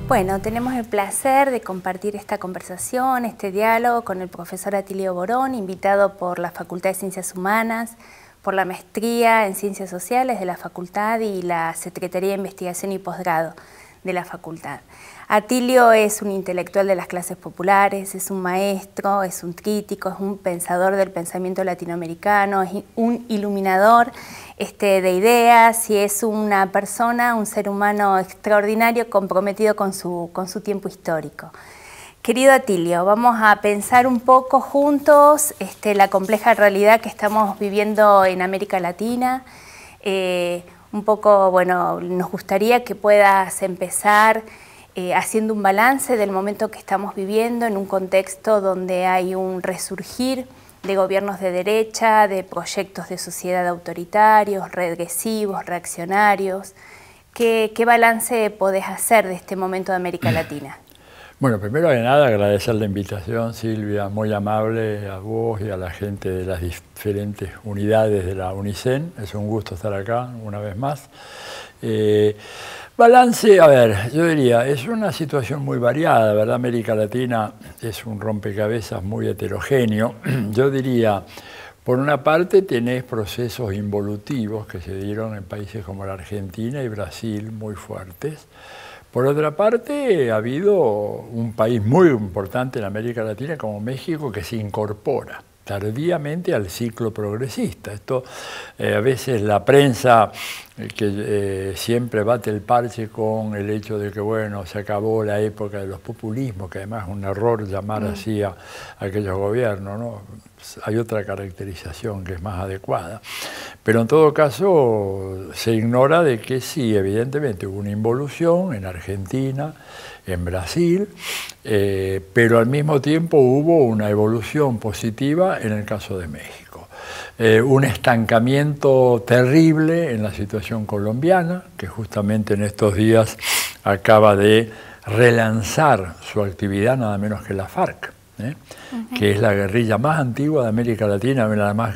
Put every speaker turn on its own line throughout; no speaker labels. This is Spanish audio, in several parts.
Bueno, tenemos el placer de compartir esta conversación, este diálogo con el profesor Atilio Borón, invitado por la Facultad de Ciencias Humanas, por la Maestría en Ciencias Sociales de la Facultad y la Secretaría de Investigación y Posgrado de la Facultad. Atilio es un intelectual de las clases populares, es un maestro, es un crítico, es un pensador del pensamiento latinoamericano, es un iluminador de ideas y es una persona, un ser humano extraordinario comprometido con su tiempo histórico. Querido Atilio, vamos a pensar un poco juntos la compleja realidad que estamos viviendo en América Latina. Un poco, bueno, nos gustaría que puedas empezar haciendo un balance del momento que estamos viviendo en un contexto donde hay un resurgir de gobiernos de derecha, de proyectos de sociedad autoritarios, regresivos, reaccionarios. ¿Qué balance podés hacer de este momento de América Latina?
Bueno, primero de nada agradecer la invitación, Silvia, muy amable a vos y a la gente de las diferentes unidades de la UNICEN. Es un gusto estar acá una vez más. Balance, a ver, yo diría, es una situación muy variada, ¿verdad? América Latina es un rompecabezas muy heterogéneo. Yo diría, por una parte tenés procesos involutivos que se dieron en países como la Argentina y Brasil muy fuertes. Por otra parte, ha habido un país muy importante en América Latina como México que se incorpora tardíamente al ciclo progresista. Esto a veces la prensa que siempre bate el parche con el hecho de que bueno, se acabó la época de los populismos, que además es un error llamar así a aquellos gobiernos, ¿no? Hay otra caracterización que es más adecuada. Pero en todo caso se ignora de que sí, evidentemente hubo una involución en Argentina, en Brasil, pero al mismo tiempo hubo una evolución positiva en el caso de México. Un estancamiento terrible en la situación colombiana, que justamente en estos días acaba de relanzar su actividad nada menos que la FARC. Que es la guerrilla más antigua de América Latina, la más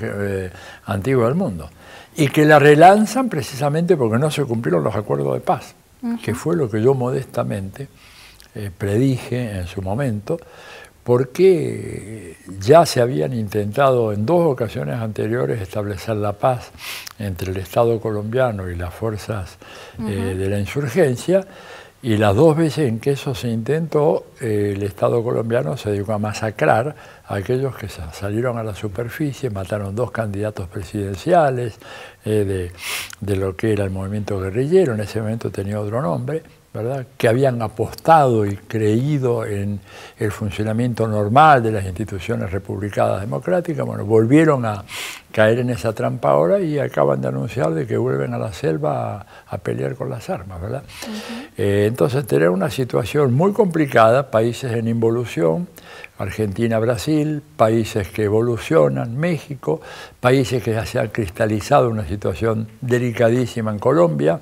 antigua del mundo, y que la relanzan precisamente porque no se cumplieron los acuerdos de paz, que fue lo que yo modestamente predije en su momento, porque ya se habían intentado en dos ocasiones anteriores establecer la paz entre el Estado colombiano y las fuerzas de la insurgencia. Y las dos veces en que eso se intentó, el Estado colombiano se dedicó a masacrar a aquellos que salieron a la superficie, mataron dos candidatos presidenciales de lo que era el movimiento guerrillero, en ese momento tenía otro nombre, ¿verdad?, que habían apostado y creído en el funcionamiento normal de las instituciones republicanas democráticas. Bueno, volvieron a caer en esa trampa ahora y acaban de anunciar de que vuelven a la selva a pelear con las armas, ¿verdad? Entonces, tener una situación muy complicada, países en involución, Argentina, Brasil, países que evolucionan, México, países que ya se han cristalizado una situación delicadísima en Colombia,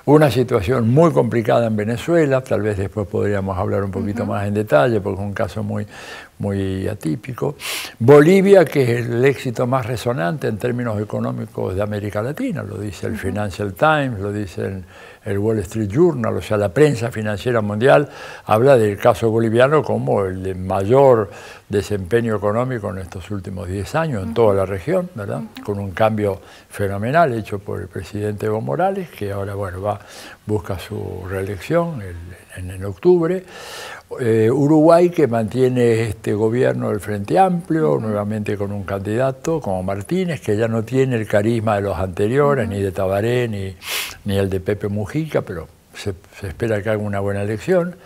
una situación muy complicada en Venezuela, tal vez después podríamos hablar un poquito más en detalle porque es un caso muy atípico. Bolivia, que es el éxito más resonante en términos económicos de América Latina, lo dice el Financial Times, lo dice el Wall Street Journal, o sea, la prensa financiera mundial habla del caso boliviano como el de mayor desempeño económico en estos últimos 10 años en toda la región, ¿verdad? Con un cambio fenomenal hecho por el presidente Evo Morales, que ahora, bueno, busca su reelección en octubre. Uruguay, que mantiene este gobierno del Frente Amplio, nuevamente con un candidato como Martínez, que ya no tiene el carisma de los anteriores, ni de Tabaré, ni el de Pepe Mujica, pero se espera que haga una buena elección.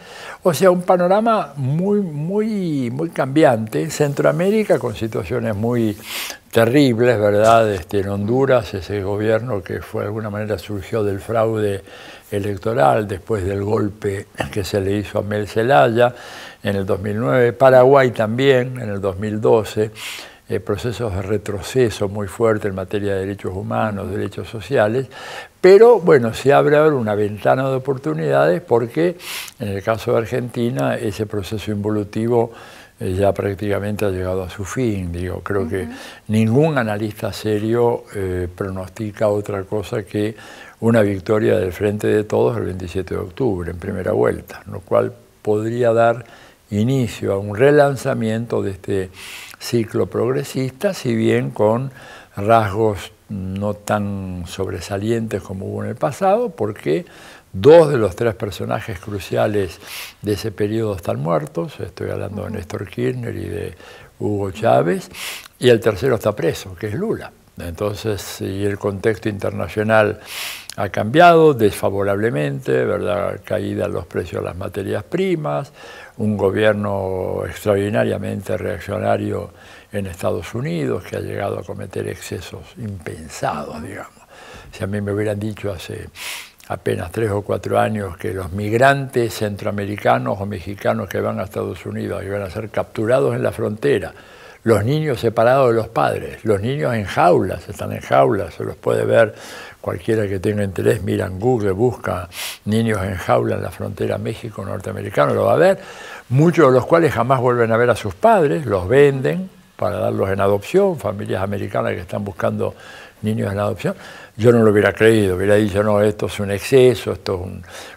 O sea, un panorama muy cambiante. Centroamérica con situaciones muy terribles, ¿verdad? En Honduras, ese gobierno que fue de alguna manera surgió del fraude electoral después del golpe que se le hizo a Mel Zelaya en el 2009. Paraguay también en el 2012. Procesos de retroceso muy fuertes en materia de derechos humanos, derechos sociales, pero bueno, se abre ahora una ventana de oportunidades porque en el caso de Argentina ese proceso involutivo ya prácticamente ha llegado a su fin. Digo, creo que ningún analista serio pronostica otra cosa que una victoria del Frente de Todos el 27 de octubre en primera vuelta, lo cual podría dar inicio a un relanzamiento de este ciclo progresista, si bien con rasgos no tan sobresalientes como hubo en el pasado, porque 2 de los 3 personajes cruciales de ese periodo están muertos. Estoy hablando de Néstor Kirchner y de Hugo Chávez, y el tercero está preso, que es Lula. Entonces, y el contexto internacional ha cambiado desfavorablemente, ¿verdad? Caída en los precios de las materias primas, un gobierno extraordinariamente reaccionario en Estados Unidos que ha llegado a cometer excesos impensados, digamos. Si a mí me hubieran dicho hace apenas 3 o 4 años que los migrantes centroamericanos o mexicanos que van a Estados Unidos iban a ser capturados en la frontera, los niños separados de los padres, los niños en jaulas, están en jaulas, se los puede ver cualquiera que tenga interés, mira en Google, busca niños en jaula en la frontera México-norteamericano, lo va a ver, muchos de los cuales jamás vuelven a ver a sus padres, los venden para darlos en adopción, familias americanas que están buscando niños en adopción. Yo no lo hubiera creído, hubiera dicho, no, esto es un exceso, esto es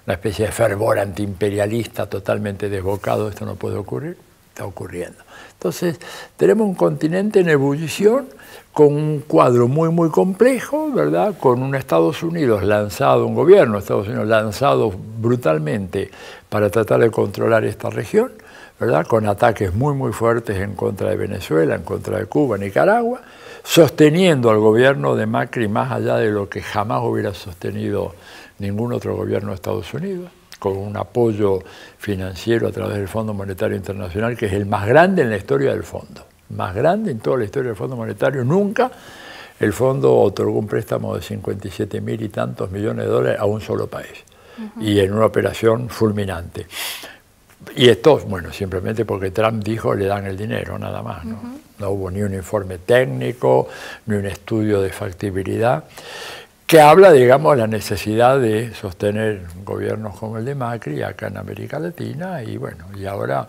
una especie de fervor antiimperialista totalmente desbocado, esto no puede ocurrir, está ocurriendo. Entonces, tenemos un continente en ebullición con un cuadro muy complejo, ¿verdad? Con un Estados Unidos lanzado, un gobierno de Estados Unidos lanzado brutalmente para tratar de controlar esta región, ¿verdad? Con ataques muy fuertes en contra de Venezuela, en contra de Cuba, Nicaragua, sosteniendo al gobierno de Macri más allá de lo que jamás hubiera sostenido ningún otro gobierno de Estados Unidos, con un apoyo financiero a través del Fondo Monetario Internacional, que es el más grande en la historia del fondo, más grande en toda la historia del Fondo Monetario. Nunca el fondo otorgó un préstamo de 57.000 y tantos millones de dólares a un solo país, y en una operación fulminante. Y esto, bueno, simplemente porque Trump dijo le dan el dinero, nada más, ¿no? No hubo ni un informe técnico, ni un estudio de factibilidad, que habla, digamos, de la necesidad de sostener gobiernos como el de Macri acá en América Latina y, bueno, y ahora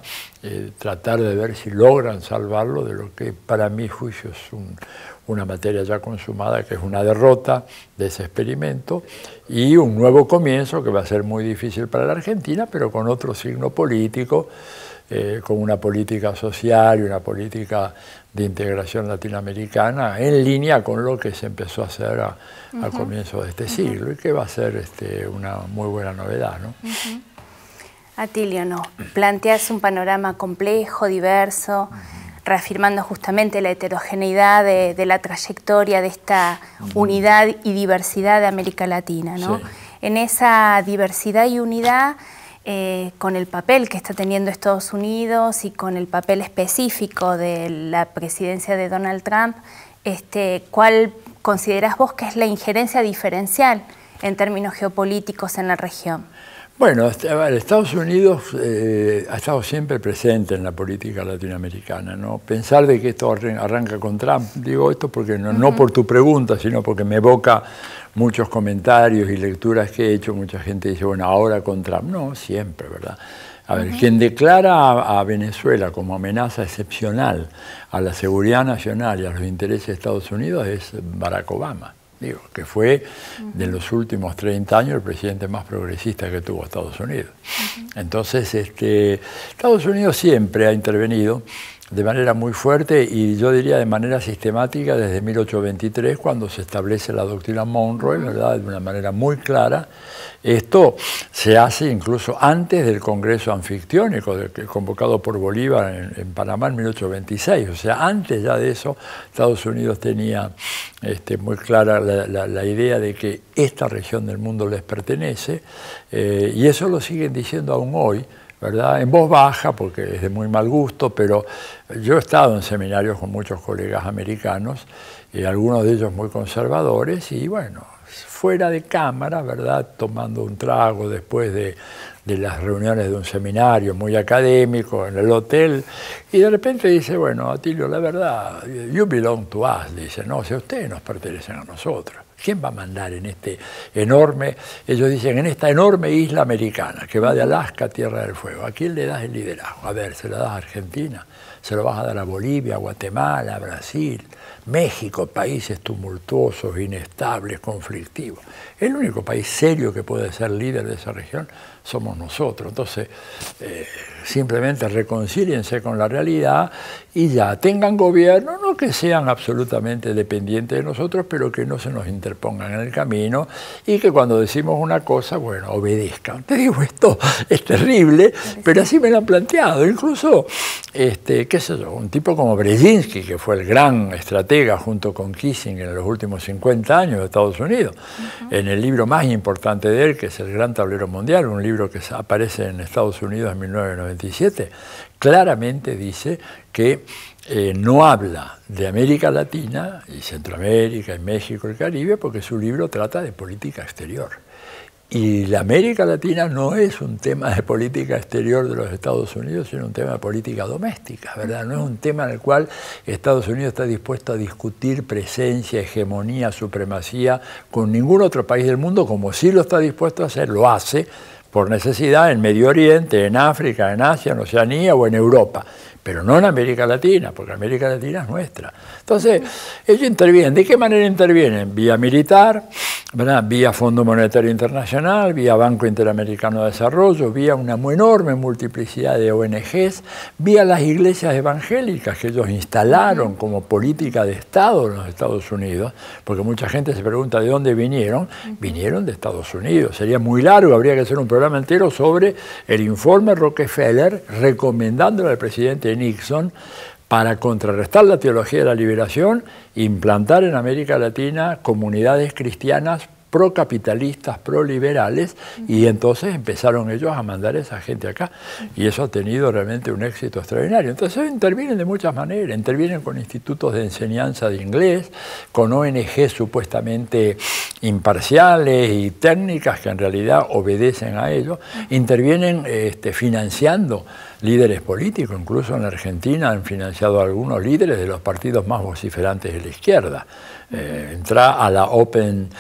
tratar de ver si logran salvarlo de lo que para mi juicio es una materia ya consumada, que es una derrota de ese experimento y un nuevo comienzo que va a ser muy difícil para la Argentina, pero con otro signo político, con una política social y una política de integración latinoamericana en línea con lo que se empezó a hacer a comienzos de este siglo y que va a ser una muy buena novedad, ¿no?
Atilio, ¿no? Planteas un panorama complejo, diverso, reafirmando justamente la heterogeneidad de la trayectoria de esta unidad y diversidad de América Latina, ¿no? Sí. En esa diversidad y unidad, con el papel que está teniendo Estados Unidos y con el papel específico de la presidencia de Donald Trump, ¿cuál considerás vos que es la injerencia diferencial en términos geopolíticos en la región?
Bueno, Estados Unidos ha estado siempre presente en la política latinoamericana, ¿no? Pensar de que esto arranca con Trump, digo esto porque no por tu pregunta, sino porque me evoca muchos comentarios y lecturas que he hecho. Mucha gente dice, bueno, ahora con Trump. No, siempre, ¿verdad? A ver, quien declara a Venezuela como amenaza excepcional a la seguridad nacional y a los intereses de Estados Unidos es Barack Obama. Digo, que fue de los últimos 30 años el presidente más progresista que tuvo Estados Unidos. Entonces, Estados Unidos siempre ha intervenido de manera muy fuerte y yo diría de manera sistemática desde 1823, cuando se establece la doctrina Monroe, ¿verdad?, de una manera muy clara. Esto se hace incluso antes del Congreso Anfictiónico, convocado por Bolívar en Panamá en 1826. O sea, antes ya de eso, Estados Unidos tenía muy clara la idea de que esta región del mundo les pertenece, y eso lo siguen diciendo aún hoy, ¿verdad?, en voz baja, porque es de muy mal gusto, pero yo he estado en seminarios con muchos colegas americanos, y algunos de ellos muy conservadores, y bueno, fuera de cámara, ¿verdad?, tomando un trago después de las reuniones de un seminario muy académico en el hotel, y de repente dice, bueno, Atilio, la verdad, you belong to us, dice, no, si ustedes nos pertenecen a nosotros. ¿Quién va a mandar en este enorme, ellos dicen, en esta enorme isla americana que va de Alaska a Tierra del Fuego? ¿A quién le das el liderazgo? A ver, ¿se lo das a Argentina? ¿Se lo vas a dar a Bolivia, a Guatemala, a Brasil, México, países tumultuosos, inestables, conflictivos? El único país serio que puede ser líder de esa región somos nosotros. Entonces, simplemente reconcíliense con la realidad y ya tengan gobierno, no que sean absolutamente dependientes de nosotros, pero que no se nos interpongan en el camino y que cuando decimos una cosa, bueno, obedezcan. Te digo, esto es terrible, pero así me lo han planteado. Incluso, qué sé yo, un tipo como Brzezinski, que fue el gran estratega junto con Kissinger en los últimos 50 años de Estados Unidos, en el libro más importante de él, que es El Gran Tablero Mundial, un libro que aparece en Estados Unidos en 1997, claramente dice que no habla de América Latina y Centroamérica y México y el Caribe porque su libro trata de política exterior. Y la América Latina no es un tema de política exterior de los Estados Unidos, sino un tema de política doméstica, ¿verdad? No es un tema en el cual Estados Unidos está dispuesto a discutir presencia, hegemonía, supremacía con ningún otro país del mundo, como sí lo está dispuesto a hacer, lo hace por necesidad en Medio Oriente, en África, en Asia, en Oceanía o en Europa, pero no en América Latina, porque América Latina es nuestra. Entonces, ellos intervienen. ¿De qué manera intervienen? Vía militar, ¿verdad?, vía Fondo Monetario Internacional, vía Banco Interamericano de Desarrollo, vía una enorme multiplicidad de ONGs, vía las iglesias evangélicas que ellos instalaron como política de Estado en los Estados Unidos, porque mucha gente se pregunta de dónde vinieron. Vinieron de Estados Unidos. Sería muy largo, habría que hacer un programa entero sobre el informe Rockefeller recomendándole al presidente Nixon para contrarrestar la teología de la liberación, implantar en América Latina comunidades cristianas procapitalistas, proliberales, y entonces empezaron ellos a mandar a esa gente acá, y eso ha tenido realmente un éxito extraordinario. Entonces intervienen de muchas maneras, intervienen con institutos de enseñanza de inglés, con ONG supuestamente imparciales y técnicas que en realidad obedecen a ellos, intervienen financiando líderes políticos, incluso en la Argentina han financiado a algunos líderes de los partidos más vociferantes de la izquierda. Entra a la Open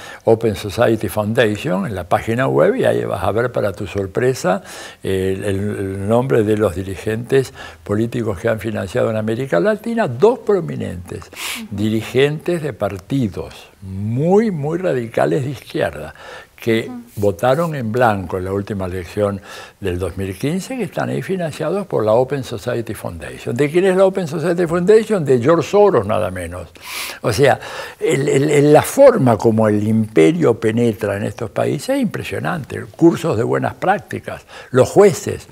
Society Foundation en la página web y ahí vas a ver, para tu sorpresa, el nombre de los dirigentes políticos que han financiado en América Latina, dos prominentes dirigentes de partidos muy radicales de izquierda, que votaron en blanco en la última elección del 2015, que están ahí financiados por la Open Society Foundation. ¿De quién es la Open Society Foundation? De George Soros, nada menos. O sea, la forma como el imperio penetra en estos países es impresionante. Cursos de buenas prácticas, los jueces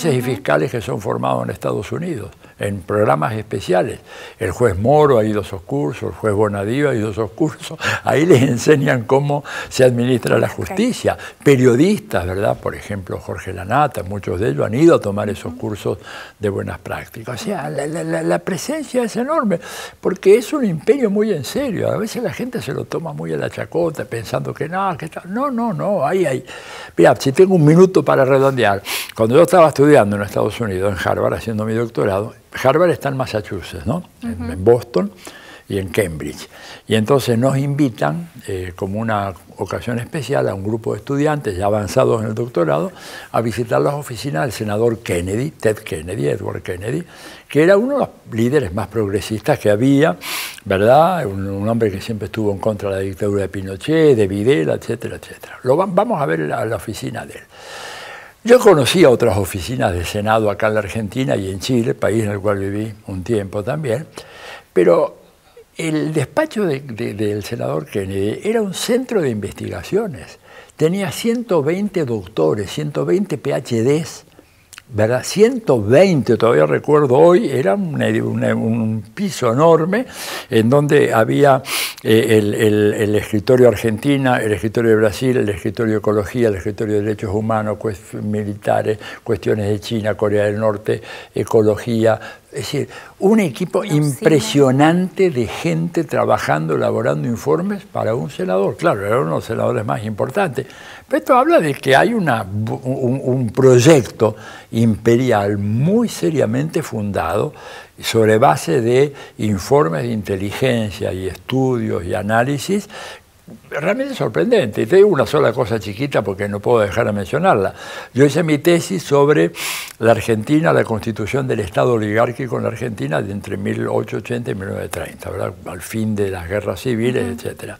y fiscales que son formados en Estados Unidos, en programas especiales. El juez Moro ha ido a esos cursos, el juez Bonadío ha ido a esos cursos. Ahí les enseñan cómo se administra la justicia. Periodistas, ¿verdad? Por ejemplo, Jorge Lanata, muchos de ellos han ido a tomar esos cursos de buenas prácticas. O sea, la presencia es enorme, porque es un imperio muy en serio. A veces la gente se lo toma muy a la chacota, pensando que no, ahí hay. Mira, si tengo un minuto para redondear. Cuando yo estaba estudiando en Estados Unidos, en Harvard, haciendo mi doctorado, Harvard está en Massachusetts, ¿no? En Boston y en Cambridge. Y entonces nos invitan, como una ocasión especial, a un grupo de estudiantes ya avanzados en el doctorado, a visitar las oficinas del senador Kennedy, Edward Kennedy, que era uno de los líderes más progresistas que había, ¿verdad? Un hombre que siempre estuvo en contra de la dictadura de Pinochet, de Videla, etcétera, etcétera. Vamos a ver la oficina de él. Yo conocía otras oficinas de Senado acá en la Argentina y en Chile, país en el cual viví un tiempo también, pero el despacho del senador Kennedy era un centro de investigaciones. Tenía 120 doctores, 120 PhDs, ¿verdad? 120, todavía recuerdo hoy, era un piso enorme en donde había el escritorio Argentina, el escritorio de Brasil, el escritorio de Ecología, el escritorio de Derechos Humanos, militares, cuestiones de China, Corea del Norte, ecología. Es decir, un equipo impresionante de gente trabajando, elaborando informes para un senador. Claro, era uno de los senadores más importantes. Pero esto habla de que hay un proyecto imperial muy seriamente fundado sobre base de informes de inteligencia y estudios y análisis realmente sorprendente. Y te digo una sola cosa chiquita porque no puedo dejar de mencionarla. Yo hice mi tesis sobre la Argentina, la constitución del Estado oligárquico en la Argentina de entre 1880 y 1930, ¿verdad? Al fin de las guerras civiles, etc.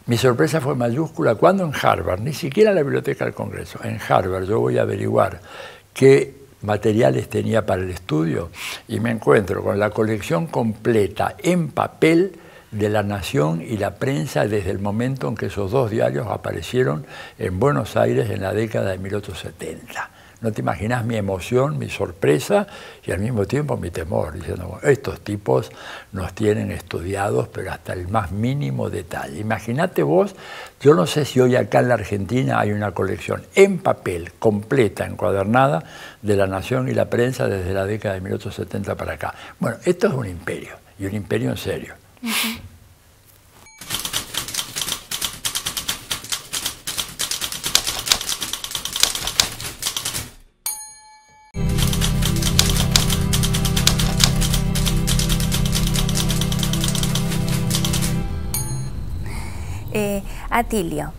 Mi sorpresa fue mayúscula cuando en Harvard, ni siquiera en la Biblioteca del Congreso, en Harvard yo voy a averiguar qué materiales tenía para el estudio y me encuentro con la colección completa en papel de La Nación y La Prensa desde el momento en que esos dos diarios aparecieron en Buenos Aires en la década de 1870. No te imaginas mi emoción, mi sorpresa y al mismo tiempo mi temor, diciendo, bueno, estos tipos nos tienen estudiados, pero hasta el más mínimo detalle. Imagínate vos, yo no sé si hoy acá en la Argentina hay una colección en papel, completa, encuadernada, de La Nación y La Prensa desde la década de 1870 para acá. Bueno, esto es un imperio, y un imperio en serio.
Atilio,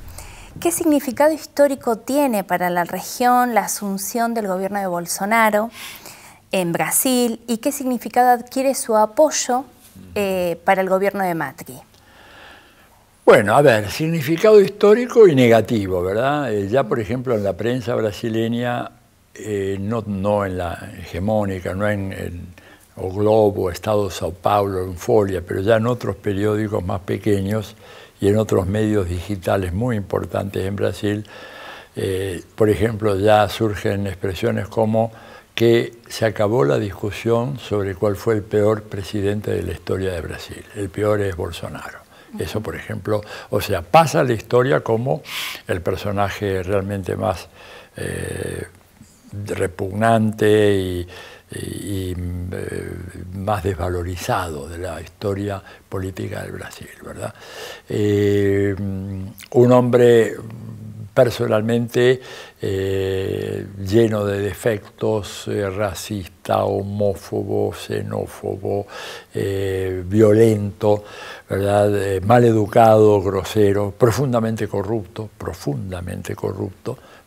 ¿qué significado histórico tiene para la región la asunción del gobierno de Bolsonaro en Brasil y qué significado adquiere su apoyo para el gobierno de Macri?
Bueno, a ver, significado histórico y negativo, ¿verdad? Ya, por ejemplo, en la prensa brasileña, no en la hegemónica, no en O Globo, Estado de Sao Paulo, en Folha, pero ya en otros periódicos más pequeños y en otros medios digitales muy importantes en Brasil, por ejemplo, ya surgen expresiones como que se acabó la discusión sobre cuál fue el peor presidente de la historia de Brasil. El peor es Bolsonaro. Eso, por ejemplo, o sea, pasa a la historia como el personaje realmente más repugnante y más desvalorizado de la historia política del Brasil, ¿verdad? Un hombre personalmente lleno de defectos, racista, homófobo, xenófobo, violento, ¿verdad? Mal educado, grosero, profundamente corrupto,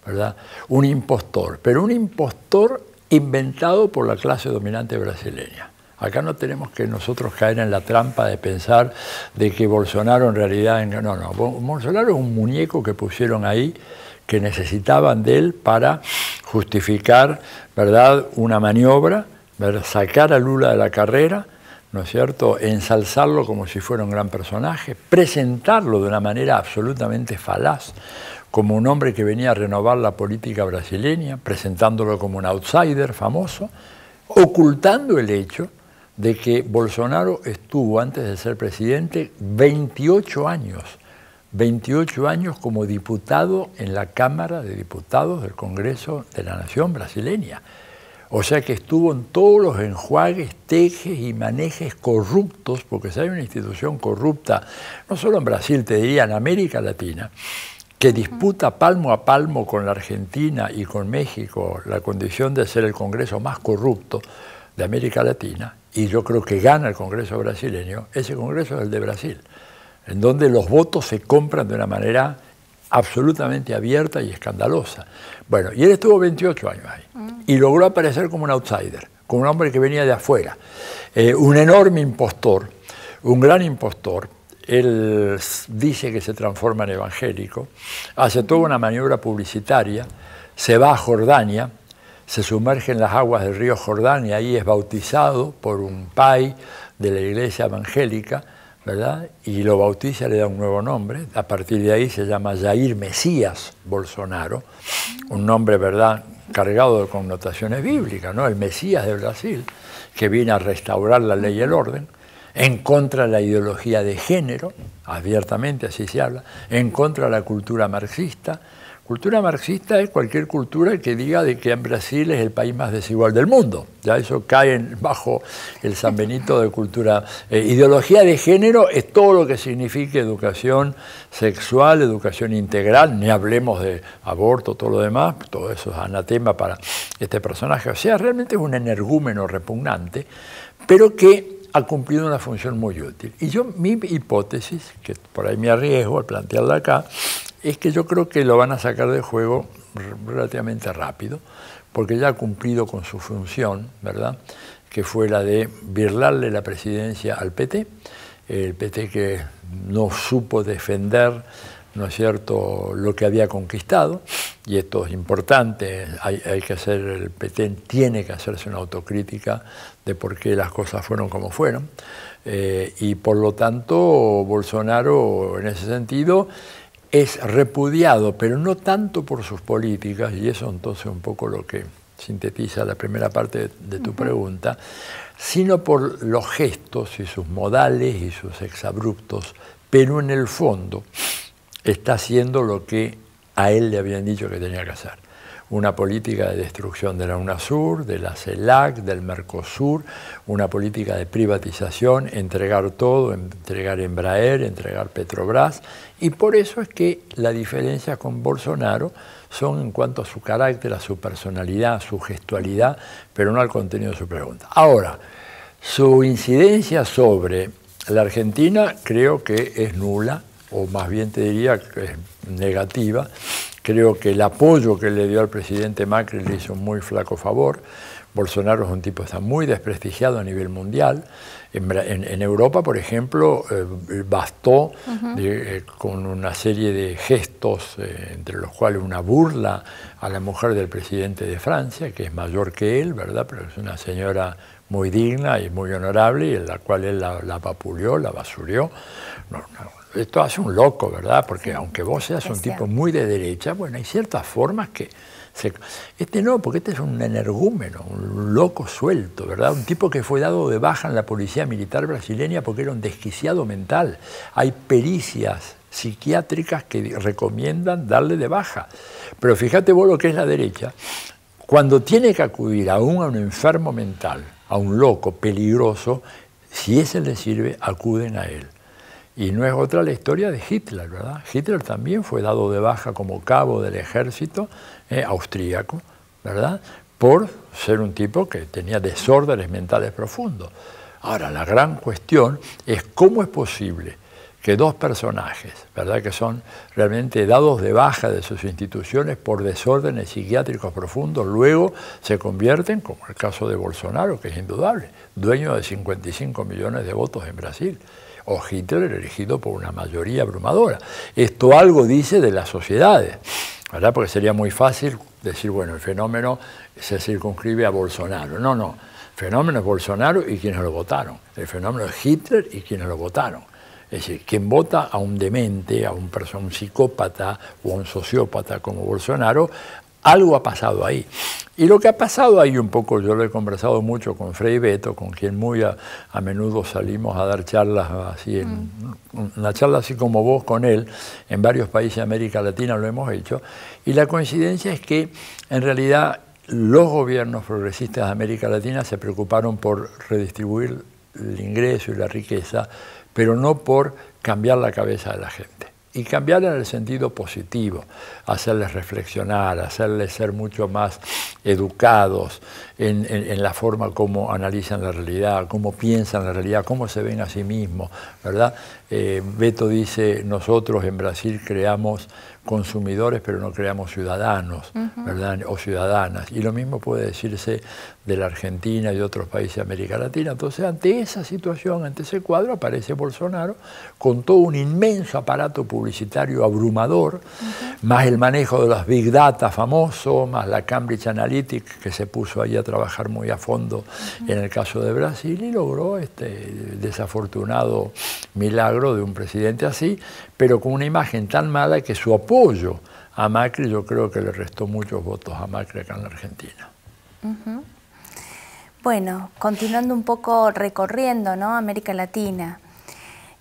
¿verdad? Un impostor, pero un impostor inventado por la clase dominante brasileña. Acá no tenemos que nosotros caer en la trampa de pensar de que Bolsonaro en realidad... No, Bolsonaro es un muñeco que pusieron ahí, que necesitaban de él para justificar, ¿verdad?, una maniobra, ¿verdad?, sacar a Lula de la carrera, ¿no es cierto?, ensalzarlo como si fuera un gran personaje, presentarlo de una manera absolutamente falaz, como un hombre que venía a renovar la política brasileña, presentándolo como un outsider famoso, ocultando el hecho de que Bolsonaro estuvo, antes de ser presidente, 28 años como diputado en la Cámara de Diputados del Congreso de la Nación brasileña. O sea que estuvo en todos los enjuagues, tejes y manejes corruptos, porque si hay una institución corrupta, no solo en Brasil, te diría en América Latina, que disputa palmo a palmo con la Argentina y con México la condición de ser el Congreso más corrupto de América Latina, y yo creo que gana el Congreso brasileño, ese Congreso es el de Brasil, en donde los votos se compran de una manera absolutamente abierta y escandalosa. Bueno, y él estuvo 28 años ahí, y logró aparecer como un outsider, como un hombre que venía de afuera, un enorme impostor, un gran impostor. Él dice que se transforma en evangélico, hace toda una maniobra publicitaria se va a Jordania, se sumerge en las aguas del río Jordán y ahí es bautizado por un pai de la iglesia evangélica, ¿verdad? Y lo bautiza, le da un nuevo nombre. A partir de ahí se llama Jair Mesías Bolsonaro, un nombre, ¿verdad?, cargado de connotaciones bíblicas, ¿no? El Mesías de Brasil, que viene a restaurar la ley y el orden, en contra de la ideología de género, abiertamente así se habla, en contra de la cultura marxista. Cultura marxista es cualquier cultura que diga de que en Brasil es el país más desigual del mundo. Ya eso cae bajo el San Benito de cultura. Ideología de género es todo lo que signifique educación sexual, educación integral, ni hablemos de aborto, todo lo demás, todo eso es anatema para este personaje. O sea, realmente es un energúmeno repugnante, pero que ha cumplido una función muy útil. Y mi hipótesis, que por ahí me arriesgo al plantearla acá, es que yo creo que lo van a sacar del juego relativamente rápido, porque ya ha cumplido con su función, ¿verdad?, que fue la de birlarle la presidencia al PT, el PT que no supo defender, ¿no es cierto?, lo que había conquistado, y esto es importante, hay que hacer, el PT tiene que hacerse una autocrítica de por qué las cosas fueron como fueron, y por lo tanto Bolsonaro en ese sentido es repudiado, pero no tanto por sus políticas, y eso entonces un poco lo que sintetiza la primera parte de tu pregunta, sino por los gestos y sus modales y sus exabruptos, pero en el fondo está haciendo lo que a él le habían dicho que tenía que hacer. Una política de destrucción de la UNASUR, de la CELAC, del Mercosur, una política de privatización, entregar todo, entregar Embraer, entregar Petrobras, y por eso es que la diferencia con Bolsonaro son en cuanto a su carácter, a su personalidad, a su gestualidad, pero no al contenido de su pregunta. Ahora, su incidencia sobre la Argentina creo que es nula, o más bien te diría que es negativa. Creo que el apoyo que le dio al presidente Macri le hizo un muy flaco favor. Bolsonaro es un tipo que está muy desprestigiado a nivel mundial. En Europa, por ejemplo, bastó con una serie de gestos, entre los cuales una burla a la mujer del presidente de Francia, que es mayor que él, ¿verdad?, pero es una señora muy digna y muy honorable, y en la cual él la vapuleó, la basurió. Esto hace un loco, ¿verdad? Porque aunque vos seas un tipo muy de derecha, bueno, hay ciertas formas que... Este no, porque este es un energúmeno, un loco suelto, ¿verdad? Un tipo que fue dado de baja en la policía militar brasileña porque era un desquiciado mental. Hay pericias psiquiátricas que recomiendan darle de baja. Pero fíjate vos lo que es la derecha. Cuando tiene que acudir aún a un enfermo mental, a un loco peligroso, si ese le sirve, acuden a él. Y no es otra la historia de Hitler, ¿verdad? Hitler también fue dado de baja como cabo del ejército austríaco, ¿verdad?, por ser un tipo que tenía desórdenes mentales profundos. Ahora, la gran cuestión es cómo es posible que dos personajes, ¿verdad?, que son realmente dados de baja de sus instituciones por desórdenes psiquiátricos profundos, luego se convierten, como el caso de Bolsonaro, que es indudable, dueño de 55 millones de votos en Brasil, o Hitler elegido por una mayoría abrumadora. Esto algo dice de las sociedades, ¿verdad?, porque sería muy fácil decir, bueno, el fenómeno se circunscribe a Bolsonaro. No, no, el fenómeno es Bolsonaro y quienes lo votaron. El fenómeno es Hitler y quienes lo votaron. Es decir, quien vota a un demente, a un psicópata o a un sociópata como Bolsonaro, algo ha pasado ahí. Y lo que ha pasado ahí un poco, yo lo he conversado mucho con Frei Beto, con quien muy a menudo salimos a dar charlas así, una charla así como vos con él, en varios países de América Latina lo hemos hecho, y la coincidencia es que en realidad los gobiernos progresistas de América Latina se preocuparon por redistribuir el ingreso y la riqueza, pero no por cambiar la cabeza de la gente. Y cambiar en el sentido positivo, hacerles reflexionar, hacerles ser mucho más educados en la forma como analizan la realidad, cómo piensan la realidad, cómo se ven a sí mismos, ¿verdad? Beto dice, nosotros en Brasil creamos consumidores, pero no creamos ciudadanos, ¿verdad?, o ciudadanas. Y lo mismo puede decirse de la Argentina y de otros países de América Latina. Entonces, ante esa situación, ante ese cuadro, aparece Bolsonaro con todo un inmenso aparato público publicitario abrumador, más el manejo de los Big Data famoso, más la Cambridge Analytica, que se puso ahí a trabajar muy a fondo en el caso de Brasil, y logró este desafortunado milagro de un presidente así, pero con una imagen tan mala que su apoyo a Macri yo creo que le restó muchos votos a Macri acá en la Argentina.
Bueno, continuando un poco recorriendo, ¿no?, América Latina,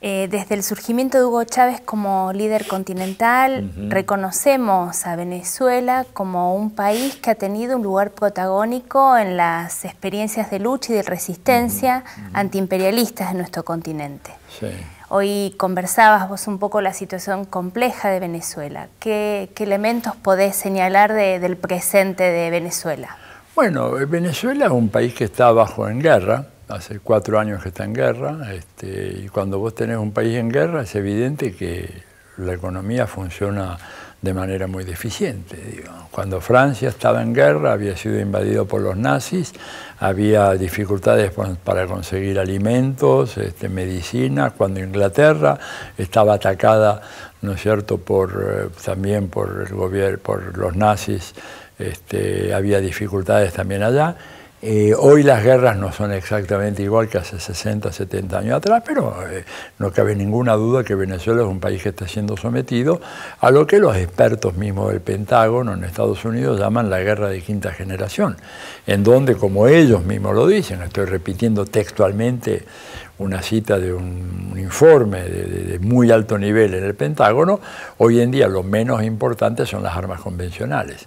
desde el surgimiento de Hugo Chávez como líder continental, reconocemos a Venezuela como un país que ha tenido un lugar protagónico en las experiencias de lucha y de resistencia antiimperialistas de nuestro continente.
Sí.
Hoy conversabas vos un poco la situación compleja de Venezuela. ¿Qué elementos podés señalar del presente de Venezuela?
Bueno, Venezuela es un país que está en guerra, hace 4 años que está en guerra, y cuando vos tenés un país en guerra es evidente que la economía funciona de manera muy deficiente. Digo. Cuando Francia estaba en guerra, había sido invadido por los nazis, había dificultades para conseguir alimentos, medicina. Cuando Inglaterra estaba atacada, ¿no es cierto?, también por el gobierno, por los nazis, había dificultades también allá. Hoy las guerras no son exactamente igual que hace 60, 70 años atrás, pero no cabe ninguna duda que Venezuela es un país que está siendo sometido a lo que los expertos mismos del Pentágono en Estados Unidos llaman la guerra de quinta generación, en donde, como ellos mismos lo dicen, estoy repitiendo textualmente una cita de un informe de muy alto nivel en el Pentágono, hoy en día lo menos importante son las armas convencionales.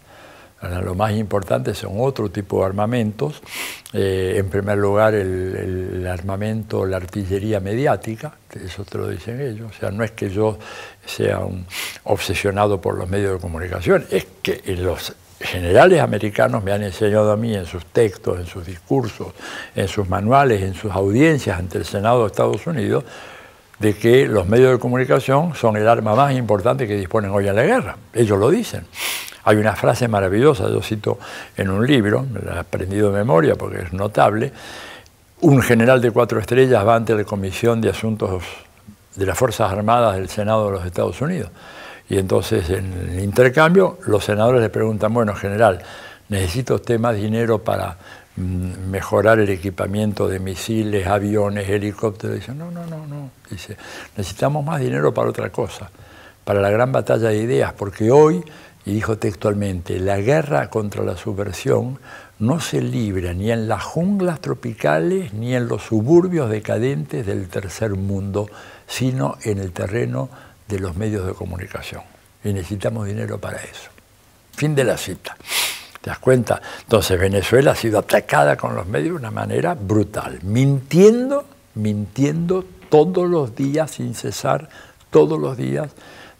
Ahora, lo más importante son otro tipo de armamentos. En primer lugar, el armamento, la artillería mediática, eso te lo dicen ellos. O sea, no es que yo sea un obsesionado por los medios de comunicación, es que los generales americanos me han enseñado a mí en sus textos, en sus discursos, en sus manuales, en sus audiencias ante el Senado de Estados Unidos, de que los medios de comunicación son el arma más importante que disponen hoy en la guerra. Ellos lo dicen. Hay una frase maravillosa, yo cito en un libro, me la he aprendido de memoria porque es notable. Un general de 4 estrellas va ante la Comisión de Asuntos de las Fuerzas Armadas del Senado de los Estados Unidos. Y entonces, en el intercambio, los senadores le preguntan, bueno, general, ¿necesita usted más dinero para mejorar el equipamiento de misiles, aviones, helicópteros? Dice, no. Dice, necesitamos más dinero para otra cosa, para la gran batalla de ideas, porque hoy, y dijo textualmente, la guerra contra la subversión no se libra ni en las junglas tropicales ni en los suburbios decadentes del tercer mundo, sino en el terreno de los medios de comunicación. Y necesitamos dinero para eso. Fin de la cita. ¿Te das cuenta? Entonces Venezuela ha sido atacada con los medios de una manera brutal, mintiendo todos los días sin cesar, todos los días,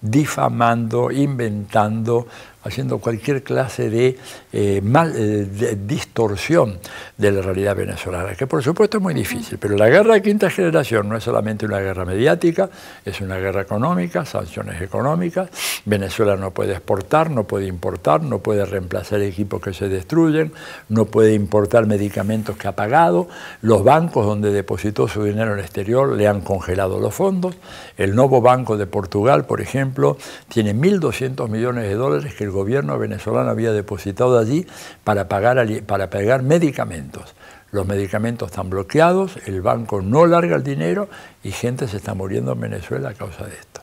difamando, inventando, haciendo cualquier clase de distorsión de la realidad venezolana, que por supuesto es muy difícil, pero la guerra de quinta generación no es solamente una guerra mediática, es una guerra económica, sanciones económicas. Venezuela no puede exportar, no puede importar, no puede reemplazar equipos que se destruyen, no puede importar medicamentos que ha pagado. Los bancos donde depositó su dinero en el exterior le han congelado los fondos. El Novo Banco de Portugal, por ejemplo, tiene 1.200 millones de dólares que el gobierno venezolano había depositado allí para pagar medicamentos. Los medicamentos están bloqueados, el banco no larga el dinero y gente se está muriendo en Venezuela a causa de esto.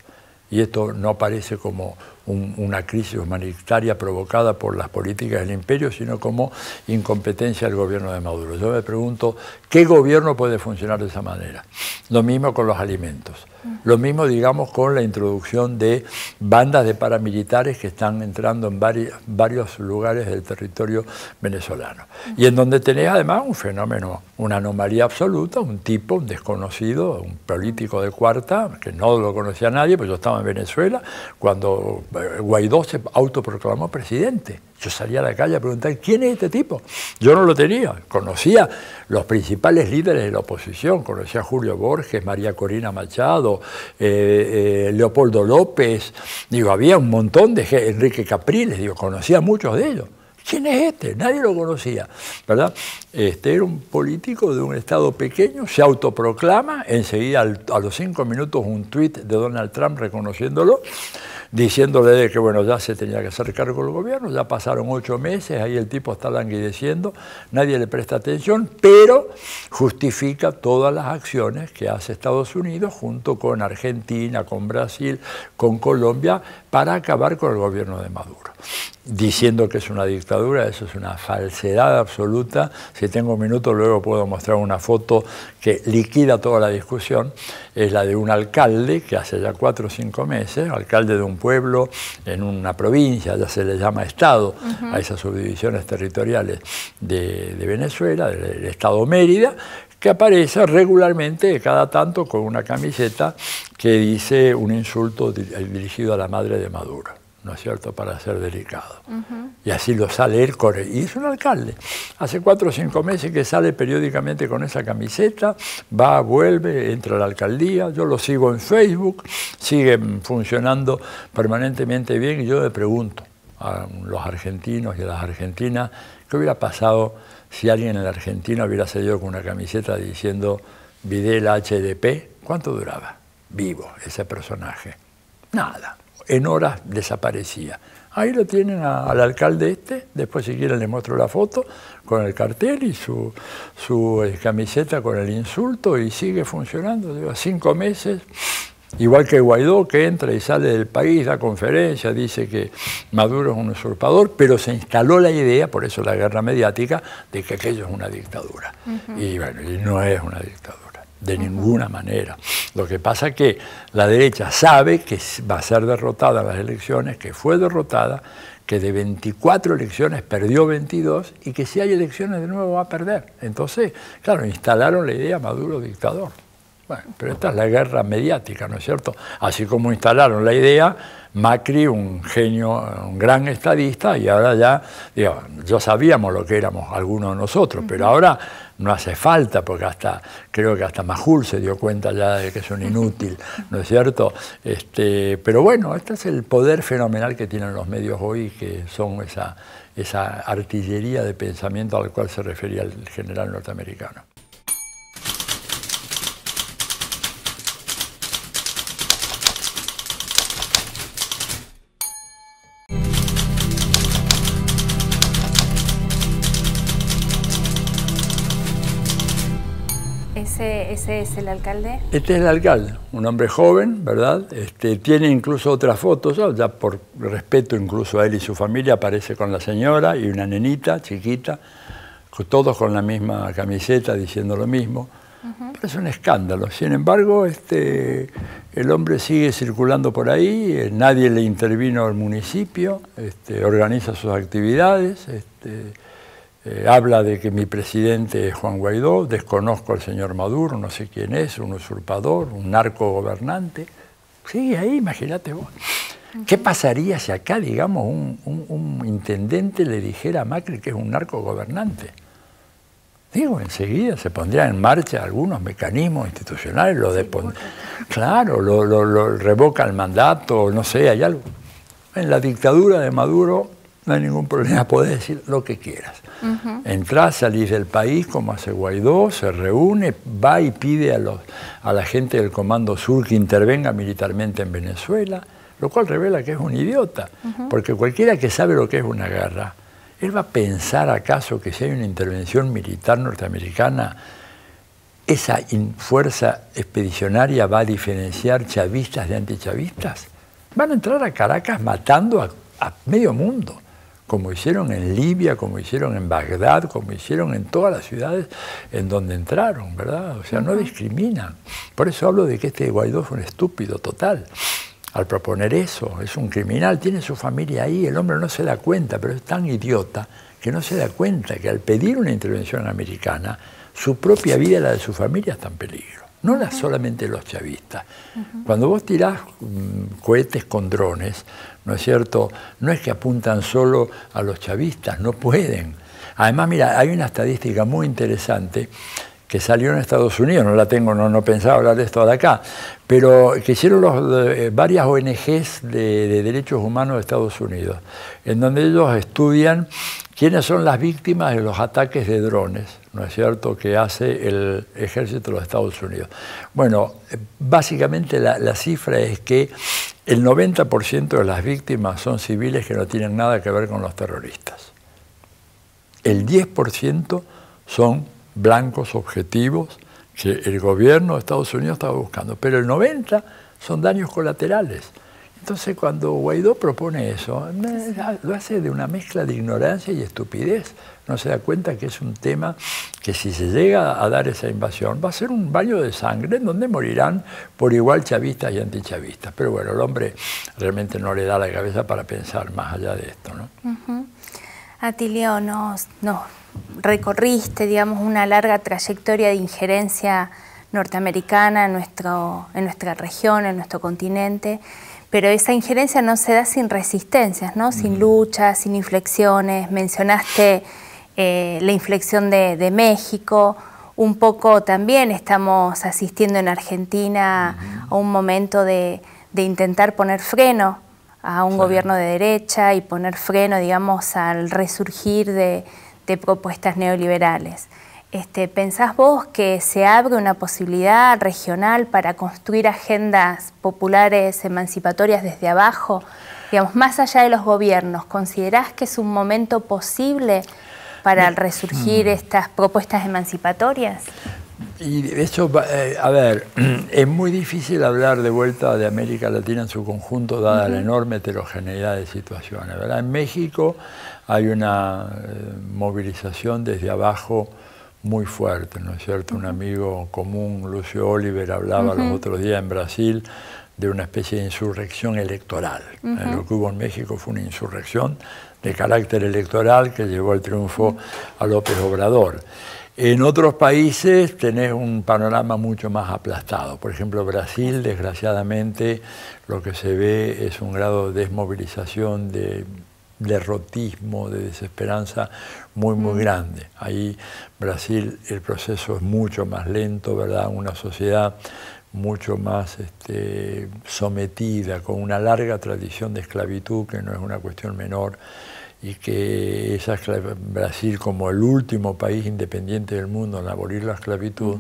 Y esto no parece como una crisis humanitaria provocada por las políticas del imperio, sino como incompetencia del gobierno de Maduro. Yo me pregunto, ¿qué gobierno puede funcionar de esa manera? Lo mismo con los alimentos. Lo mismo, digamos, con la introducción de bandas de paramilitares que están entrando en varios lugares del territorio venezolano. Y en donde tenés además un fenómeno, una anomalía absoluta, un tipo, un desconocido, un político de cuarta, que no lo conocía nadie, pues yo estaba en Venezuela, cuando Guaidó se autoproclamó presidente. Yo salía a la calle a preguntar, ¿quién es este tipo? Yo no lo tenía. Conocía los principales líderes de la oposición. Conocía a Julio Borges, María Corina Machado, Leopoldo López. Digo, había un montón de Enrique Capriles. Digo, conocía a muchos de ellos. ¿Quién es este? Nadie lo conocía, ¿verdad? Era un político de un estado pequeño, se autoproclama, enseguida a los 5 minutos un tuit de Donald Trump reconociéndolo, diciéndole de que bueno, ya se tenía que hacer cargo del gobierno, ya pasaron 8 meses, ahí el tipo está languideciendo, nadie le presta atención, pero justifica todas las acciones que hace Estados Unidos junto con Argentina, con Brasil, con Colombia, para acabar con el gobierno de Maduro. Diciendo que es una dictadura, eso es una falsedad absoluta. Si tengo un minuto, luego puedo mostrar una foto que liquida toda la discusión. Es la de un alcalde que hace ya 4 o 5 meses, alcalde de un pueblo en una provincia, ya se le llama estado, a esas subdivisiones territoriales de Venezuela, del estado Mérida, que aparece regularmente, cada tanto, con una camiseta que dice un insulto dirigido a la madre de Maduro, ¿no es cierto?, para ser delicado. Y así lo sale él, y es un alcalde. Hace 4 o 5 meses que sale periódicamente con esa camiseta, va, vuelve, entra a la alcaldía, yo lo sigo en Facebook, sigue funcionando permanentemente bien, y yo le pregunto a los argentinos y a las argentinas, ¿qué hubiera pasado si alguien en la Argentina hubiera salido con una camiseta diciendo Videla HDP? ¿Cuánto duraba vivo ese personaje? Nada. En horas desaparecía. Ahí lo tienen al alcalde después si quieren les muestro la foto, con el cartel y su camiseta con el insulto, y sigue funcionando. Lleva 5 meses, igual que Guaidó, que entra y sale del país, da conferencias, dice que Maduro es un usurpador, pero se instaló la idea, por eso la guerra mediática, de que aquello es una dictadura. Y bueno, y no es una dictadura. De ninguna manera. Lo que pasa es que la derecha sabe que va a ser derrotada en las elecciones, que fue derrotada, que de 24 elecciones perdió 22 y que si hay elecciones de nuevo va a perder. Entonces, claro, instalaron la idea Maduro dictador. Bueno, pero esta es la guerra mediática, ¿no es cierto? Así como instalaron la idea Macri, un genio, un gran estadista, y ahora ya, digo, ya sabíamos lo que éramos algunos de nosotros, pero ahora no hace falta, porque creo que hasta Majul se dio cuenta ya de que es un inútil, ¿no es cierto? Pero bueno, este es el poder fenomenal que tienen los medios hoy, que son esa artillería de pensamiento al cual se refería el general norteamericano.
¿Ese es el alcalde?
Este es el alcalde, un hombre joven, ¿verdad? Tiene incluso otras fotos, ya por respeto incluso a él y su familia, aparece con la señora y una nenita chiquita, todos con la misma camiseta diciendo lo mismo. Pero es un escándalo. Sin embargo, el hombre sigue circulando por ahí, nadie le intervino al municipio, organiza sus actividades, habla de que mi presidente es Juan Guaidó, desconozco al señor Maduro, no sé quién es, un usurpador, un narcogobernante. Sigue ahí, imagínate vos. ¿Qué pasaría si acá, digamos, un intendente le dijera a Macri que es un narcogobernante? Digo, enseguida se pondrían en marcha algunos mecanismos institucionales, claro, lo revoca el mandato, no sé, hay algo. En la dictadura de Maduro no hay ningún problema, podés decir lo que quieras. Entrás, salís del país como hace Guaidó, se reúne, va y pide a la gente del Comando Sur que intervenga militarmente en Venezuela, lo cual revela que es un idiota, porque cualquiera que sabe lo que es una guerra, él va a pensar acaso que si hay una intervención militar norteamericana, esa fuerza expedicionaria va a diferenciar chavistas de antichavistas. Van a entrar a Caracas matando a medio mundo, como hicieron en Libia, como hicieron en Bagdad, como hicieron en todas las ciudades en donde entraron, ¿verdad? O sea, no discriminan. Por eso hablo de que este Guaidó fue un estúpido total. Al proponer eso, es un criminal, tiene su familia ahí, el hombre no se da cuenta, pero es tan idiota que no se da cuenta que al pedir una intervención americana, su propia vida y la de su familia está en peligro. No solamente los chavistas. Cuando vos tirás cohetes con drones, ¿no es cierto? No es que apuntan solo a los chavistas, no pueden. Además, mira, hay una estadística muy interesante que salió en Estados Unidos, no la tengo, no pensaba hablar de esto de acá, pero que hicieron varias ONGs de derechos humanos de Estados Unidos, en donde ellos estudian ¿Quiénes son las víctimas de los ataques de drones, no es cierto?, que hace el ejército de los Estados Unidos? Bueno, básicamente la cifra es que el 90% de las víctimas son civiles que no tienen nada que ver con los terroristas. El 10% son blancos objetivos que el gobierno de Estados Unidos estaba buscando, pero el 90% son daños colaterales. Entonces, cuando Guaidó propone eso, lo hace de una mezcla de ignorancia y estupidez. No se da cuenta que es un tema que, si se llega a dar esa invasión, va a ser un baño de sangre en donde morirán por igual chavistas y antichavistas. Pero bueno, el hombre realmente no le da la cabeza para pensar más allá de esto, ¿no?
Atilio, nos recorriste, digamos, una larga trayectoria de injerencia norteamericana en nuestra región, en nuestro continente. Pero esa injerencia no se da sin resistencias, ¿no? Sin luchas, sin inflexiones. Mencionaste la inflexión de México. Un poco también estamos asistiendo en Argentina a un momento de intentar poner freno a un gobierno de derecha y poner freno, digamos, al resurgir de propuestas neoliberales. ¿Pensás vos que se abre una posibilidad regional para construir agendas populares emancipatorias desde abajo? Digamos, más allá de los gobiernos, ¿considerás que es un momento posible para resurgir estas propuestas emancipatorias?
Y eso, a ver, es muy difícil hablar de vuelta de América Latina en su conjunto, dada la enorme heterogeneidad de situaciones, ¿verdad? En México hay una movilización desde abajo muy fuerte, ¿no es cierto? Un amigo común, Lucio Oliver, hablaba los otros días en Brasil de una especie de insurrección electoral. Lo que hubo en México fue una insurrección de carácter electoral que llevó al triunfo a López Obrador. En otros países tenés un panorama mucho más aplastado. Por ejemplo, Brasil, desgraciadamente, lo que se ve es un grado de desmovilización, de derrotismo, de desesperanza muy grande. Ahí Brasil, el proceso es mucho más lento, ¿verdad? Una sociedad mucho más sometida, con una larga tradición de esclavitud, que no es una cuestión menor, y que Brasil, como el último país independiente del mundo en abolir la esclavitud,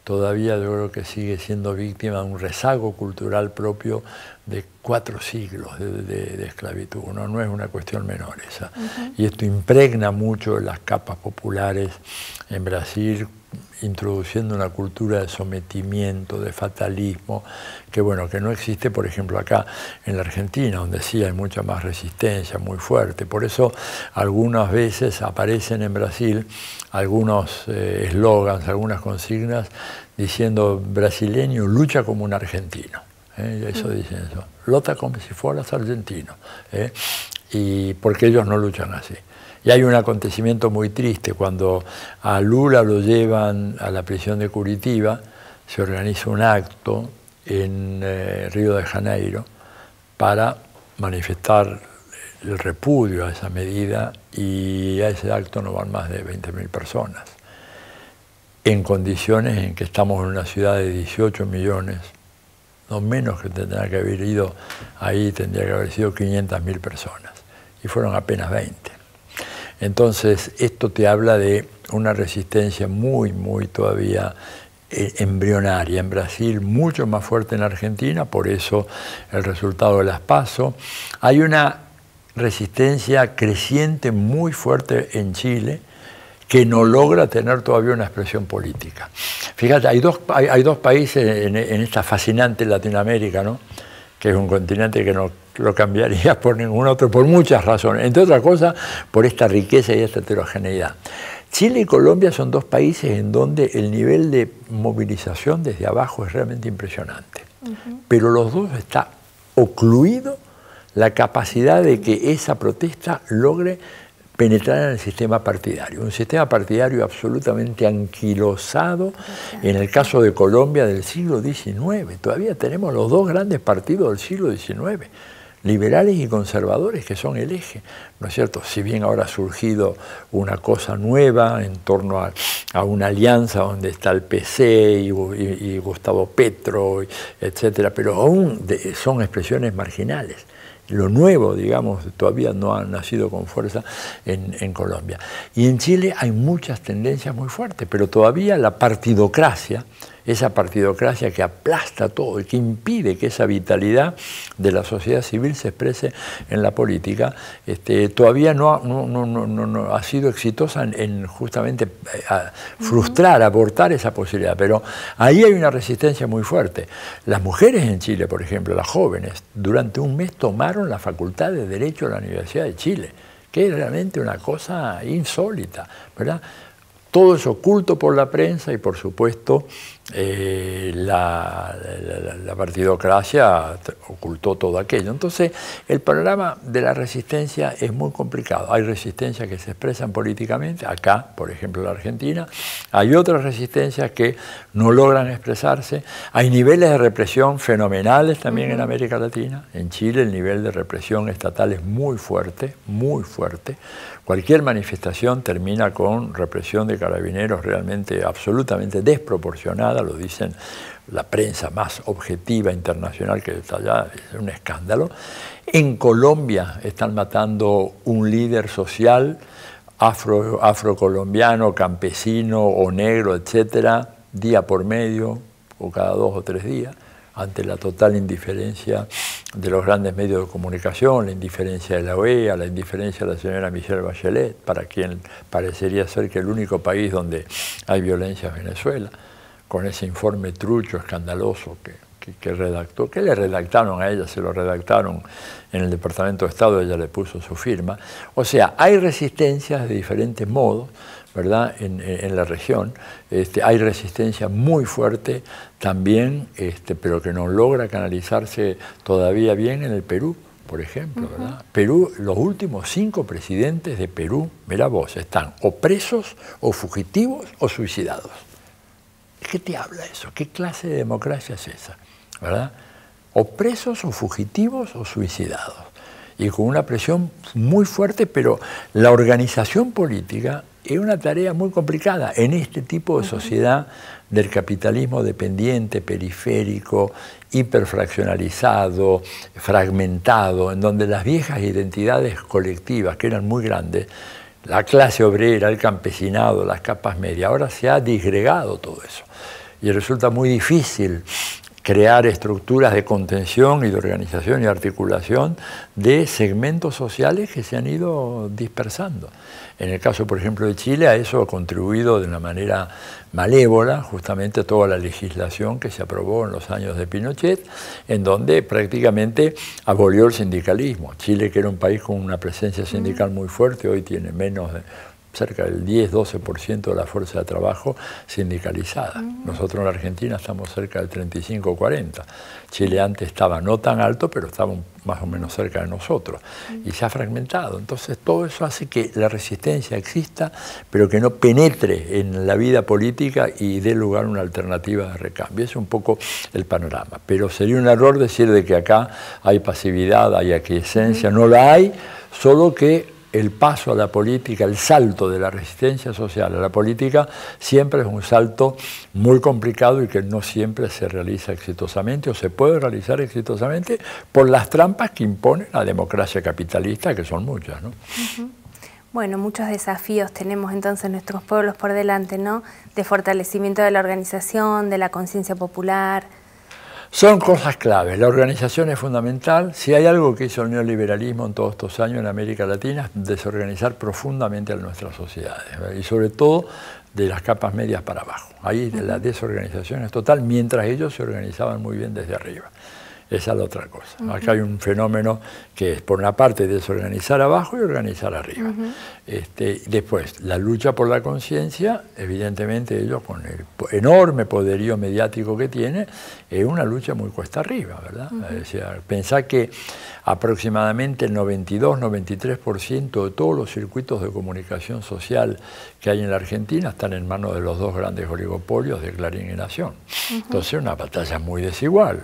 todavía yo creo que sigue siendo víctima de un rezago cultural propio de 4 siglos de esclavitud. No es una cuestión menor esa. Y esto impregna mucho las capas populares en Brasil, introduciendo una cultura de sometimiento, de fatalismo, que bueno, que no existe, por ejemplo, acá en la Argentina, donde sí hay mucha más resistencia, muy fuerte. Por eso algunas veces aparecen en Brasil algunos eslogans, algunas consignas, diciendo: brasileño lucha como un argentino. Eso dicen eso. Lota como si fueras argentino. Y porque ellos no luchan así. Y hay un acontecimiento muy triste: cuando a Lula lo llevan a la prisión de Curitiba, se organiza un acto en Río de Janeiro para manifestar el repudio a esa medida, y a ese acto no van más de 20.000 personas. En condiciones en que estamos en una ciudad de 18 millones, lo menos que tendría que haber ido ahí tendría que haber sido 500.000 personas, y fueron apenas 20. Entonces, esto te habla de una resistencia muy todavía embrionaria en Brasil, mucho más fuerte en Argentina, por eso el resultado de las PASO. Hay una resistencia creciente muy fuerte en Chile, que no logra tener todavía una expresión política. Fíjate, hay dos países en esta fascinante Latinoamérica, ¿no?, que es un continente que no lo cambiaría por ningún otro, por muchas razones, entre otras cosas por esta riqueza y esta heterogeneidad. Chile y Colombia son dos países en donde el nivel de movilización desde abajo es realmente impresionante, pero los dos está ocluido la capacidad de que esa protesta logre penetrar en el sistema partidario, un sistema partidario absolutamente anquilosado. En el caso de Colombia del siglo XIX, todavía tenemos los dos grandes partidos del siglo XIX, liberales y conservadores, que son el eje, ¿no es cierto? Si bien ahora ha surgido una cosa nueva en torno a una alianza donde está el PC y Gustavo Petro, etcétera, pero aún son expresiones marginales. lo nuevo, digamos, todavía no ha nacido con fuerza en Colombia. Y en Chile hay muchas tendencias muy fuertes, pero todavía la partidocracia, esa partidocracia que aplasta todo y que impide que esa vitalidad de la sociedad civil se exprese en la política, todavía no ha sido exitosa en justamente frustrar, abortar esa posibilidad. Pero ahí hay una resistencia muy fuerte. Las mujeres en Chile, por ejemplo, las jóvenes, durante un mes tomaron la Facultad de Derecho de la Universidad de Chile, que es realmente una cosa insólita, ¿verdad? Todo es oculto por la prensa y, por supuesto, la partidocracia ocultó todo aquello. Entonces, el panorama de la resistencia es muy complicado. Hay resistencias que se expresan políticamente, acá, por ejemplo, en la Argentina. Hay otras resistencias que no logran expresarse. Hay niveles de represión fenomenales también en América Latina. En Chile el nivel de represión estatal es muy fuerte, muy fuerte. Cualquier manifestación termina con represión de carabineros realmente absolutamente desproporcionada, lo dicen la prensa más objetiva internacional que está allá, es un escándalo. En Colombia están matando un líder social afrocolombiano, campesino o negro, etcétera, día por medio o cada 2 o 3 días, ante la total indiferencia de los grandes medios de comunicación, la indiferencia de la OEA, la indiferencia de la señora Michelle Bachelet, para quien parecería ser que el único país donde hay violencia es Venezuela, con ese informe trucho, escandaloso que redactó, que le redactaron a ella, se lo redactaron en el Departamento de Estado, ella le puso su firma. O sea, hay resistencias de diferentes modos, ¿verdad? En la región. Hay resistencia muy fuerte también, pero que no logra canalizarse todavía bien en el Perú, por ejemplo, ¿verdad? Perú, los últimos 5 presidentes de Perú, mira vos, están o presos, o fugitivos, o suicidados. ¿Qué te habla eso? ¿Qué clase de democracia es esa? ¿Verdad? O presos, o fugitivos, o suicidados. Y con una presión muy fuerte, pero la organización política es una tarea muy complicada en este tipo de sociedad del capitalismo dependiente, periférico, hiperfraccionalizado, fragmentado, en donde las viejas identidades colectivas, que eran muy grandes, la clase obrera, el campesinado, las capas medias, ahora se ha disgregado todo eso. Y resulta muy difícil crear estructuras de contención y de organización y articulación de segmentos sociales que se han ido dispersando. En el caso, por ejemplo, de Chile, a eso ha contribuido de una manera malévola justamente toda la legislación que se aprobó en los años de Pinochet, en donde prácticamente abolió el sindicalismo. Chile, que era un país con una presencia sindical muy fuerte, hoy tiene menos de cerca del 10-12% de la fuerza de trabajo sindicalizada. Nosotros en la Argentina estamos cerca del 35-40%. Chile antes estaba no tan alto, pero estaba más o menos cerca de nosotros. Y se ha fragmentado. Entonces todo eso hace que la resistencia exista, pero que no penetre en la vida política y dé lugar a una alternativa de recambio. Ese es un poco el panorama. Pero sería un error decir de que acá hay pasividad, hay aquiescencia. No la hay, solo que el paso a la política, el salto de la resistencia social a la política, siempre es un salto muy complicado y que no siempre se realiza exitosamente o se puede realizar exitosamente por las trampas que impone la democracia capitalista, que son muchas, ¿no?
Bueno, muchos desafíos tenemos entonces nuestros pueblos por delante, ¿no? De fortalecimiento de la organización, de la conciencia popular.
Son cosas claves. La organización es fundamental. Si hay algo que hizo el neoliberalismo en todos estos años en América Latina, es desorganizar profundamente a nuestras sociedades, ¿verdad? Y sobre todo de las capas medias para abajo. Ahí la desorganización es total, mientras ellos se organizaban muy bien desde arriba. Esa es la otra cosa. Acá hay un fenómeno que es, por una parte, desorganizar abajo y organizar arriba. Después, la lucha por la conciencia, evidentemente ellos con el enorme poderío mediático que tiene, es una lucha muy cuesta arriba, ¿verdad? Es decir, pensá que aproximadamente el 92-93% de todos los circuitos de comunicación social que hay en la Argentina están en manos de los 2 grandes oligopolios de Clarín y Nación. Entonces, una batalla muy desigual.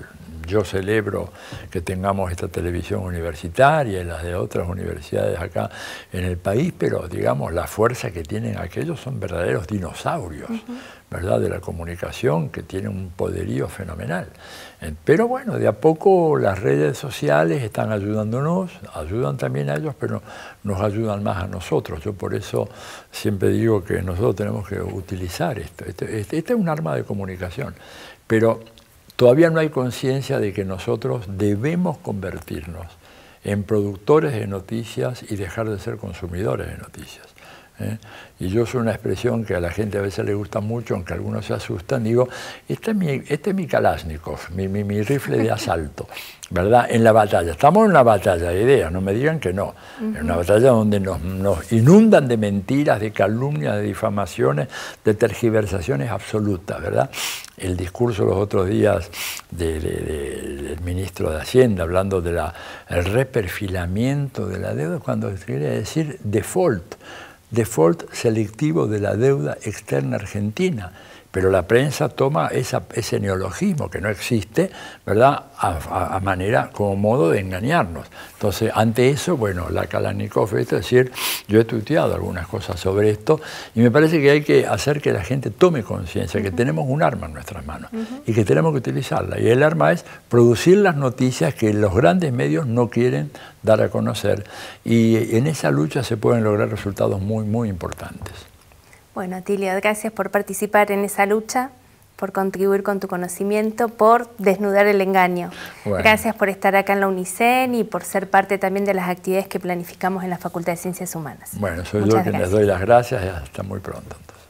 Yo celebro que tengamos esta televisión universitaria y las de otras universidades acá en el país, pero digamos la fuerza que tienen aquellos son verdaderos dinosaurios, ¿verdad? De la comunicación, que tienen un poderío fenomenal. Pero bueno, de a poco las redes sociales están ayudándonos, ayudan también a ellos, pero nos ayudan más a nosotros. Yo por eso siempre digo que nosotros tenemos que utilizar esto. Este es un arma de comunicación, pero todavía no hay conciencia de que nosotros debemos convertirnos en productores de noticias y dejar de ser consumidores de noticias. Y yo uso una expresión que a la gente a veces le gusta mucho, aunque algunos se asustan, digo, este es mi Kalashnikov, mi rifle de asalto, ¿verdad? En la batalla, estamos en una batalla de ideas, no me digan que no, en una batalla donde nos inundan de mentiras, de calumnias, de difamaciones, de tergiversaciones absolutas, ¿verdad? El discurso los otros días del ministro de Hacienda, hablando del reperfilamiento de la deuda, cuando quiere decir default selectivo de la deuda externa argentina. Pero la prensa toma ese neologismo que no existe, ¿verdad?, a manera, como modo de engañarnos. Entonces, ante eso, bueno, la Kalashnikov, es decir, yo he tuiteado algunas cosas sobre esto y me parece que hay que hacer que la gente tome conciencia que tenemos un arma en nuestras manos y que tenemos que utilizarla. Y el arma es producir las noticias que los grandes medios no quieren dar a conocer. Y en esa lucha se pueden lograr resultados muy, muy importantes.
Bueno, Atilio, gracias por participar en esa lucha, por contribuir con tu conocimiento, por desnudar el engaño. Bueno. Gracias por estar acá en la UNICEN y por ser parte también de las actividades que planificamos en la Facultad de Ciencias Humanas.
Bueno, soy yo quien les doy las gracias y hasta muy pronto. Entonces.